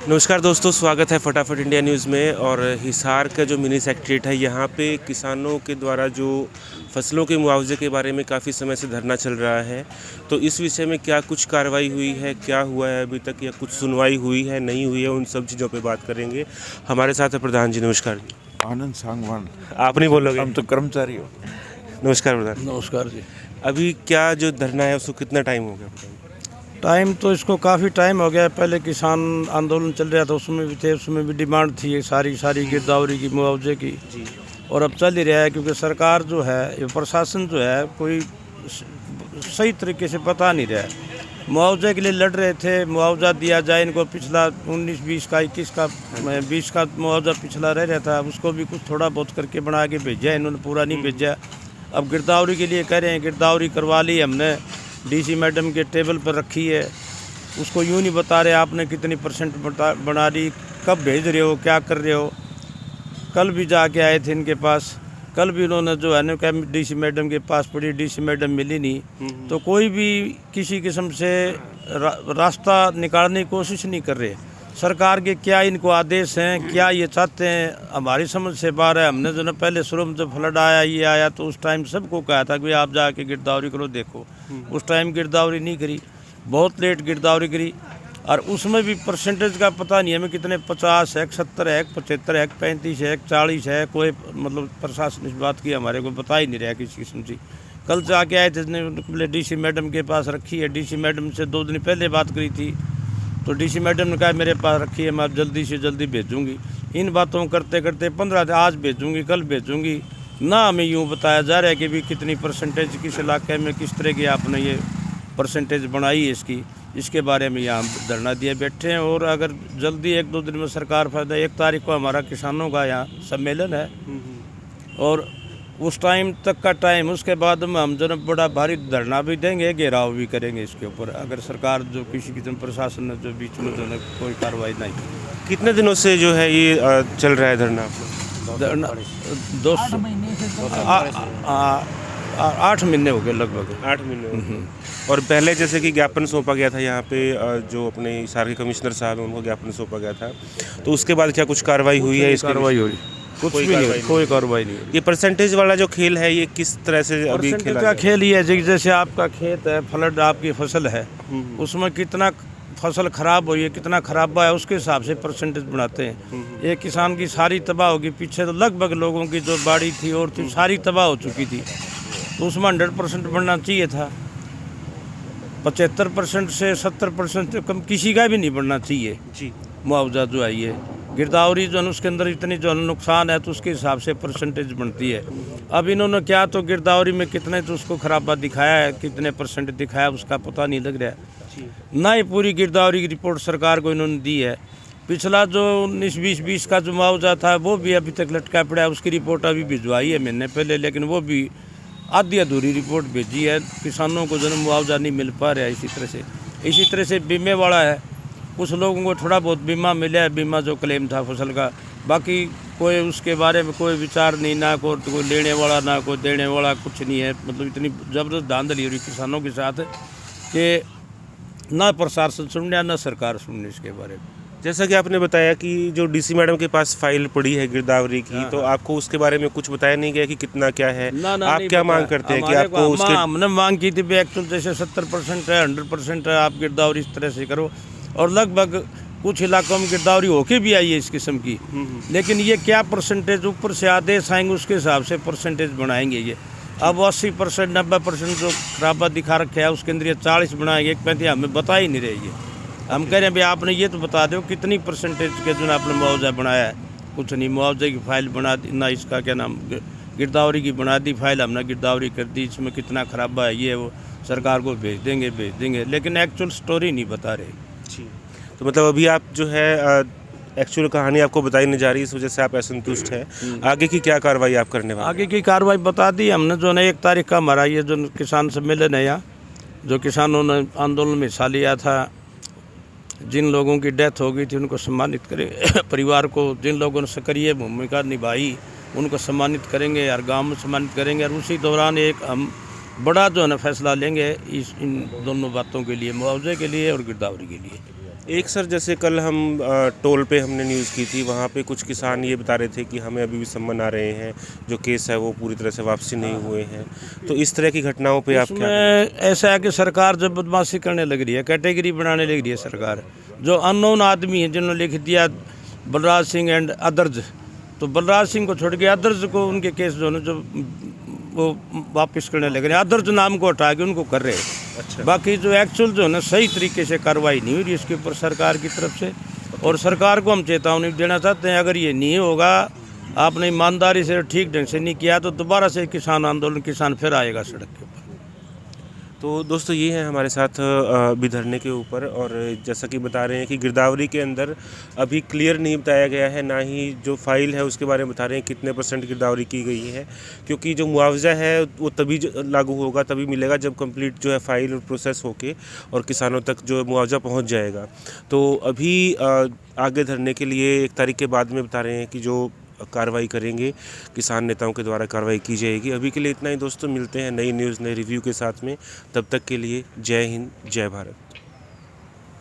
नमस्कार दोस्तों, स्वागत है फटाफट इंडिया न्यूज़ में। और हिसार का जो मिनी सेक्रेटेरिएट है, यहाँ पे किसानों के द्वारा जो फसलों के मुआवजे के बारे में काफ़ी समय से धरना चल रहा है। तो इस विषय में क्या कुछ कार्रवाई हुई है, क्या हुआ है अभी तक, या कुछ सुनवाई हुई है, नहीं हुई है, उन सब चीज़ों पे बात करेंगे। हमारे साथ है प्रधान जी। नमस्कार जी। आनंद सांगवान। आप नहीं बोलोगे? हम तो कर्मचारी हो। नमस्कार प्रधान। नमस्कार जी। अभी क्या जो धरना है उसको कितना टाइम हो गया? टाइम तो इसको काफ़ी टाइम हो गया है। पहले किसान आंदोलन चल रहा था, उसमें भी थे, उसमें भी डिमांड थी सारी गिरदावरी की, मुआवजे की जी। और अब चल ही रहा है, क्योंकि सरकार जो है, ये प्रशासन जो है, कोई सही तरीके से बता नहीं रहा है। मुआवजे के लिए लड़ रहे थे, मुआवजा दिया जाए इनको। पिछला 19-20 का 21 का 20 का मुआवजा पिछला रह रहा था, उसको भी कुछ थोड़ा बहुत करके बना के भेजा, इन्होंने पूरा नहीं भेजा। अब गिरदावरी के लिए कह रहे हैं, गिरदावरी करवा ली हमने, डीसी मैडम के टेबल पर रखी है, उसको यूँ नहीं बता रहे आपने कितनी परसेंट बना ली, कब भेज रहे हो, क्या कर रहे हो। कल भी जाके आए थे इनके पास, कल भी उन्होंने जो है ना क्या डीसी मैडम के पास पड़ी, डीसी मैडम मिली नहीं। तो कोई भी किसी किस्म से रास्ता निकालने की कोशिश नहीं कर रहे। सरकार के क्या इनको आदेश हैं, क्या ये चाहते हैं, हमारी समझ से बाहर है। हमने जो ना पहले शुरू में जब फ्लड आया, ये आया, तो उस टाइम सबको कहा था कि आप जाके गिरदावरी करो। देखो उस टाइम गिरदावरी नहीं करी, बहुत लेट गिरदावरी करी, और उसमें भी परसेंटेज का पता नहीं हमें कितने, 50 है, 70 है, 75 है, 35 है, 40 है। कोई मतलब प्रशासन इस बात की हमारे को बता ही नहीं रहा किसी किस्म से। कल जाके आए थे, डीसी मैडम के पास रखी है, डीसी मैडम से 2 दिन पहले बात करी थी, तो डीसी मैडम ने कहा मेरे पास रखी है, मैं जल्दी से जल्दी भेजूंगी। इन बातों करते करते 15 दिन, आज भेजूंगी, कल भेजूंगी, ना हमें यूँ बताया जा रहा है कि भी कितनी परसेंटेज किस इलाके में किस तरह की आपने ये परसेंटेज बनाई है इसकी, इसके बारे में यहाँ धरना दिए बैठे हैं। और अगर जल्दी 1-2 दिन में सरकार फायदा, 1 तारीख को हमारा किसानों का यहाँ सम्मेलन है, और उस टाइम तक का टाइम, उसके बाद में हम जो बड़ा भारी धरना भी देंगे, घेराव भी करेंगे इसके ऊपर, अगर सरकार जो किसी किस्म प्रशासन ने जो बीच में जो है कोई कार्रवाई नहीं। कितने दिनों से जो है ये चल रहा है धरना? 8 महीने हो गए लगभग। 8 महीने हो गए। और पहले जैसे कि ज्ञापन सौंपा गया था यहाँ पे, जो अपने हिसार के कमिश्नर साहब हैं उनको ज्ञापन सौंपा गया था, तो उसके बाद क्या कुछ कार्रवाई हुई है? इसकी कार्रवाई हुई? कुछ भी नहीं, कोई कार्रवाई नहीं। ये परसेंटेज वाला जो खेल है, ये किस तरह से अभी खेला का खेल ये है, जैसे आपका खेत है, फ्लड आपकी फसल है, उसमें कितना फसल खराब हुई है, कितना खराब है, उसके हिसाब से परसेंटेज बनाते हैं। एक किसान की सारी तबाह होगी, पीछे तो लगभग लोगों की जो बाड़ी थी और थी सारी तबाह हो चुकी थी, तो उसमें 100% बनना चाहिए था। 75% से 70% कम किसी का भी नहीं बनना चाहिए जी। मुआवजा जो है ये गिरदावरी जो है उसके अंदर इतनी जो नुकसान है, तो उसके हिसाब से परसेंटेज बनती है। अब इन्होंने क्या तो गिरदावरी में कितने तो उसको खराबा दिखाया है, कितने परसेंट दिखाया उसका पता नहीं लग रहा है। ना ही पूरी गिरदावरी की रिपोर्ट सरकार को इन्होंने दी है। पिछला जो 19-20 का जो मुआवजा था वो भी अभी तक लटका पड़ा है, उसकी रिपोर्ट अभी भिजवाई है महीने पहले, लेकिन वो भी आधी अधूरी रिपोर्ट भेजी है। किसानों को जो मुआवजा नहीं मिल पा रहा है। इसी तरह से बीमे वाला है, कुछ लोगों को थोड़ा बहुत बीमा मिला है, बीमा जो क्लेम था फसल का, बाकी कोई उसके बारे में कोई विचार नहीं, ना कोई लेने वाला ना कोई देने वाला, कुछ नहीं है। मतलब इतनी ज़बरदस्त धांधली हो रही किसानों के साथ कि ना प्रशासन सुनने ना सरकार सुनने इसके बारे में। जैसा कि आपने बताया कि जो डीसी मैडम के पास फाइल पड़ी है गिरदावरी की, तो आपको उसके बारे में कुछ बताया नहीं गया कि कितना क्या है? आप क्या मांग करते हैं कि आपको उसके? हमने मांग की थी एक्चुअल जैसे 70% है, 100% है, आप गिरदावरी इस तरह से करो। और लगभग कुछ इलाकों में गिरदावरी होके भी आई है इस किस्म की, लेकिन ये क्या परसेंटेज ऊपर से आदेश आएंगे उसके हिसाब से परसेंटेज बनाएंगे। ये अब 80% 90% जो खराबा दिखा रखे है उसके अंदर ये 40 बनाएंगे, 1 हमें बता ही नहीं रही है। हम कह रहे हैं भाई आपने ये तो बता दो कितनी परसेंटेज के जो आपने मुआवजा बनाया है। कुछ नहीं, मुआवजे की फाइल बना दी ना, इसका क्या नाम गिरदावरी की बना दी फाइल, हमने गिरदावरी कर दी, इसमें कितना खराबा है ये वो सरकार को भेज देंगे, लेकिन एक्चुअल स्टोरी नहीं बता रहे। जी। तो मतलब अभी आप जो है एक्चुअल कहानी आपको बताई नहीं जा रही, इस वजह से आप असंतुष्ट हैं। आगे की क्या कार्रवाई आप करने वाले? आगे की कार्रवाई बता दी हमने, जो है 1 तारीख का हमारा ये जो किसान सम्मेलन है यहाँ, जो किसानों ने आंदोलन में हिस्सा लिया था, जिन लोगों की डेथ हो गई थी उनको सम्मानित करेंगे, परिवार को जिन लोगों ने सक्रिय भूमिका निभाई उनको सम्मानित करेंगे और गांव में सम्मानित करेंगे। और उसी दौरान एक हम बड़ा जो है ना फैसला लेंगे इन दोनों बातों के लिए, मुआवजे के लिए और गिरदावरी के लिए। एक सर जैसे कल हम टोल पे हमने न्यूज़ की थी, वहाँ पे कुछ किसान ये बता रहे थे कि हमें अभी भी सम्मन आ रहे हैं, जो केस है वो पूरी तरह से वापसी नहीं हुए हैं। तो इस तरह की घटनाओं पे आप क्या इसमें ऐसा है कि सरकार जब बदमाशी करने लग रही है, कैटेगरी बनाने लग रही है सरकार, जो अननोन आदमी है जिन्होंने लिख दिया बलराज सिंह एंड अदर्स, तो बलराज सिंह को छोड़ के अदर्स को उनके केस जो है जो वो वापस करने लग रहे हैं, अदर्स नाम को हटा के उनको कर रहे हैं। अच्छा। बाकी जो एक्चुअल जो है ना सही तरीके से कार्रवाई नहीं हुई इसके ऊपर सरकार की तरफ से, और सरकार को हम चेतावनी देना चाहते हैं, अगर ये नहीं होगा, आपने ईमानदारी से ठीक ढंग से नहीं किया तो दोबारा से किसान आंदोलन, किसान फिर आएगा सड़क के ऊपर। तो दोस्तों ये है हमारे साथ अभी धरने के ऊपर, और जैसा कि बता रहे हैं कि गिरदावरी के अंदर अभी क्लियर नहीं बताया गया है, ना ही जो फाइल है उसके बारे में बता रहे हैं कितने % गिरदावरी की गई है, क्योंकि जो मुआवजा है वो तभी लागू होगा, तभी मिलेगा जब कंप्लीट जो है फाइल और प्रोसेस होके और किसानों तक जो मुआवजा पहुंच जाएगा। तो अभी आगे धरने के लिए 1 तारीख के बाद में बता रहे हैं कि जो कार्रवाई करेंगे, किसान नेताओं के द्वारा कार्रवाई की जाएगी। अभी के लिए इतना ही दोस्तों, मिलते हैं नई न्यूज़ नए रिव्यू के साथ में, तब तक के लिए जय हिंद, जय भारत।